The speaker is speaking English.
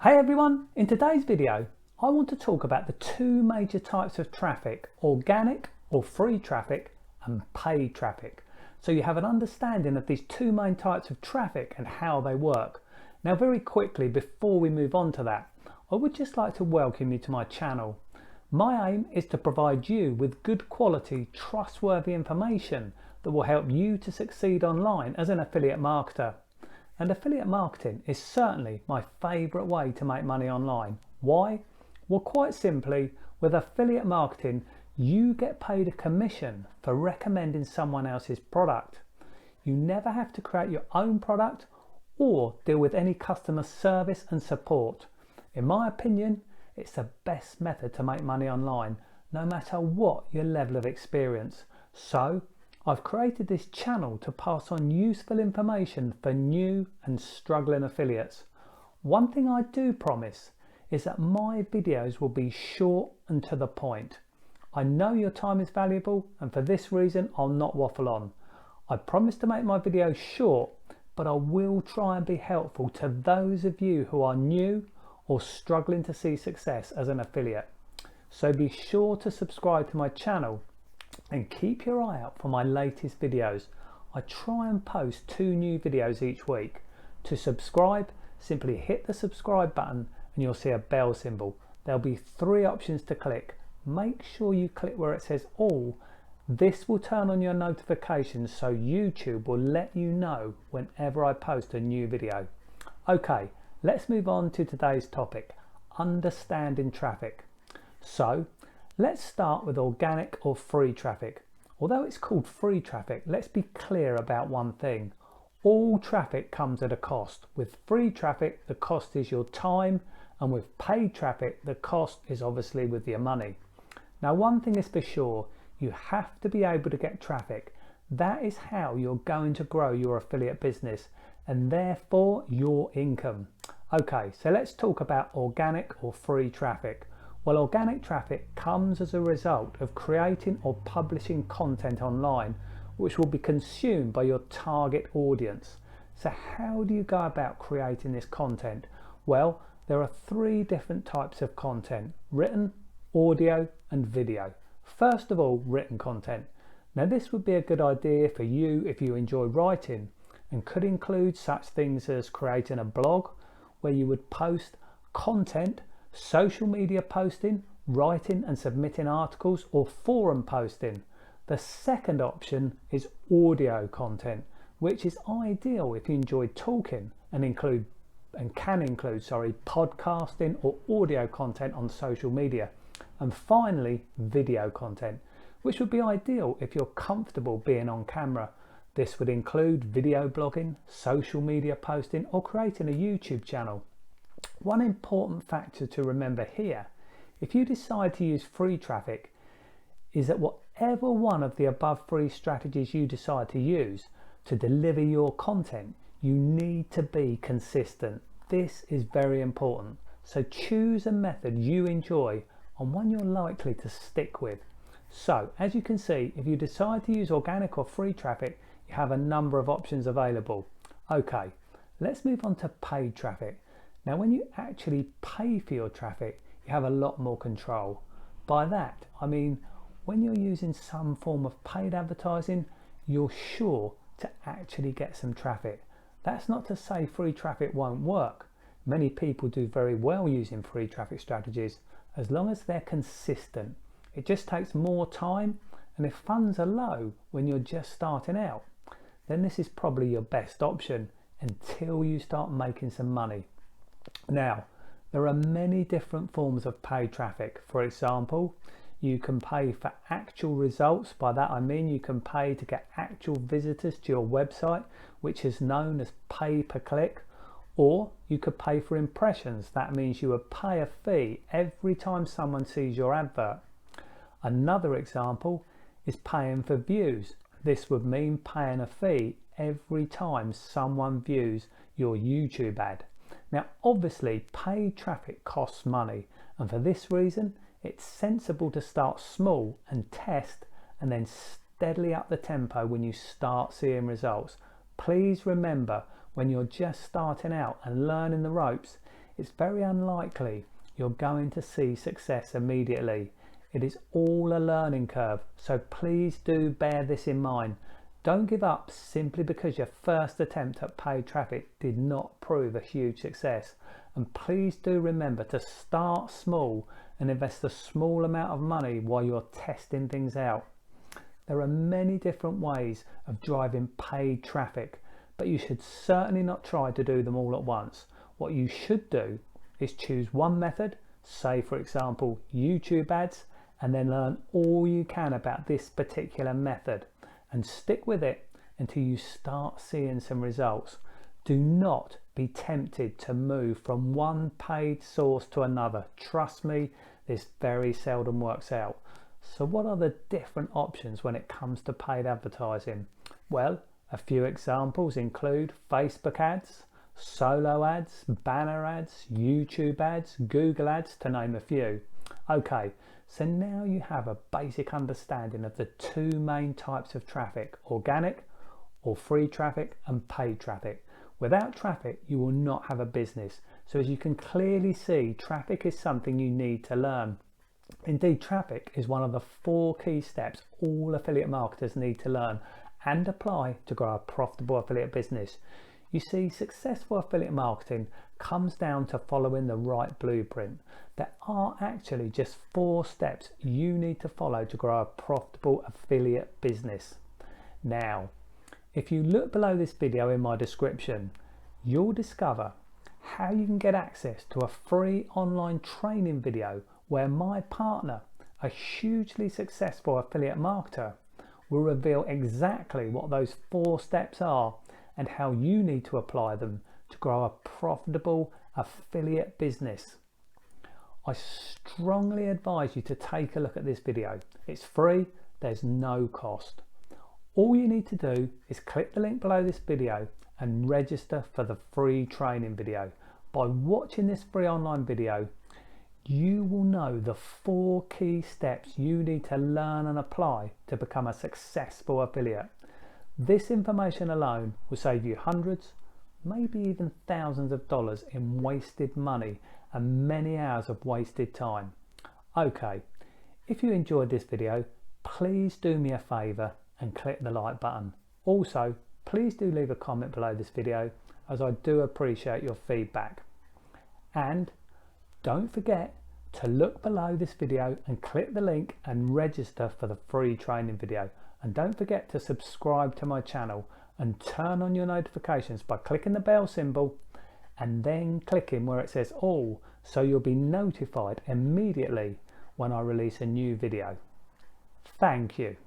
Hey everyone, in today's video I want to talk about the two major types of traffic: organic or free traffic and paid traffic. So you have an understanding of these two main types of traffic and how they work. Now very quickly, before we move on to that, I would just like to welcome you to my channel. My aim is to provide you with good quality, trustworthy information that will help you to succeed online as an affiliate marketer. And affiliate marketing is certainly my favourite way to make money online. Why? Well, quite simply, with affiliate marketing, you get paid a commission for recommending someone else's product. You never have to create your own product or deal with any customer service and support. In my opinion, it's the best method to make money online, no matter what your level of experience. So, I've created this channel to pass on useful information for new and struggling affiliates. One thing I do promise is that my videos will be short and to the point. I know your time is valuable, and for this reason I'll not waffle on. I promise to make my videos short, but I will try and be helpful to those of you who are new or struggling to see success as an affiliate. So be sure to subscribe to my channel and keep your eye out for my latest videos. I try and post 2 new videos each week. To subscribe, simply hit the subscribe button and you'll see a bell symbol. There'll be 3 options to click. Make sure you click where it says all. This will turn on your notifications so YouTube will let you know whenever I post a new video. Okay, let's move on to today's topic: understanding traffic. So, let's start with organic or free traffic. Although it's called free traffic, let's be clear about one thing. All traffic comes at a cost. With free traffic, the cost is your time, and with paid traffic, the cost is obviously with your money. Now, one thing is for sure, you have to be able to get traffic. That is how you're going to grow your affiliate business and therefore your income. Okay, so let's talk about organic or free traffic. Well, organic traffic comes as a result of creating or publishing content online, which will be consumed by your target audience. So how do you go about creating this content? Well, there are 3 different types of content: written, audio, and video. First of all, written content. Now this would be a good idea for you if you enjoy writing, and could include such things as creating a blog where you would post content, social media posting, writing and submitting articles, or forum posting. The second option is audio content, which is ideal if you enjoy talking and can include podcasting or audio content on social media. And finally, video content, which would be ideal if you're comfortable being on camera. This would include video blogging, social media posting, or creating a YouTube channel. One important factor to remember here, if you decide to use free traffic, is that whatever one of the above 3 strategies you decide to use to deliver your content, you need to be consistent. This is very important. So choose a method you enjoy and one you're likely to stick with. So as you can see, if you decide to use organic or free traffic, you have a number of options available. Okay, let's move on to paid traffic. Now, when you actually pay for your traffic, you have a lot more control. By that, I mean when you're using some form of paid advertising, you're sure to actually get some traffic. That's not to say free traffic won't work. Many people do very well using free traffic strategies as long as they're consistent. It just takes more time, and if funds are low when you're just starting out, then this is probably your best option until you start making some money. Now, there are many different forms of paid traffic. For example, you can pay for actual results. By that I mean you can pay to get actual visitors to your website, which is known as pay per click. Or you could pay for impressions. That means you would pay a fee every time someone sees your advert. Another example is paying for views. This would mean paying a fee every time someone views your YouTube ad. Now obviously paid traffic costs money, and for this reason it's sensible to start small and test, and then steadily up the tempo when you start seeing results. Please remember, when you're just starting out and learning the ropes, it's very unlikely you're going to see success immediately. It is all a learning curve, so please do bear this in mind. Don't give up simply because your first attempt at paid traffic did not prove a huge success. And please do remember to start small and invest a small amount of money while you're testing things out. There are many different ways of driving paid traffic, but you should certainly not try to do them all at once. What you should do is choose one method, say for example YouTube ads, and then learn all you can about this particular method and stick with it until you start seeing some results. Do not be tempted to move from one paid source to another. Trust me, this very seldom works out. So what are the different options when it comes to paid advertising? Well, a few examples include Facebook ads, solo ads, banner ads, YouTube ads, Google ads, to name a few. Okay, so now you have a basic understanding of the two main types of traffic, organic or free traffic and paid traffic. Without traffic, you will not have a business. So as you can clearly see, traffic is something you need to learn. Indeed, traffic is one of the 4 key steps all affiliate marketers need to learn and apply to grow a profitable affiliate business. You see, successful affiliate marketing comes down to following the right blueprint. There are actually just 4 steps you need to follow to grow a profitable affiliate business. Now, if you look below this video in my description, you'll discover how you can get access to a free online training video where my partner, a hugely successful affiliate marketer, will reveal exactly what those 4 steps are and how you need to apply them to grow a profitable affiliate business. I strongly advise you to take a look at this video. It's free, there's no cost. All you need to do is click the link below this video and register for the free training video. By watching this free online video, you will know the 4 key steps you need to learn and apply to become a successful affiliate. This information alone will save you hundreds, maybe even thousands of dollars in wasted money and many hours of wasted time. Okay, if you enjoyed this video, please do me a favour and click the like button. Also, please do leave a comment below this video, as I do appreciate your feedback. And don't forget to look below this video and click the link and register for the free training video. And don't forget to subscribe to my channel and turn on your notifications by clicking the bell symbol and then clicking where it says all, so you'll be notified immediately when I release a new video. Thank you.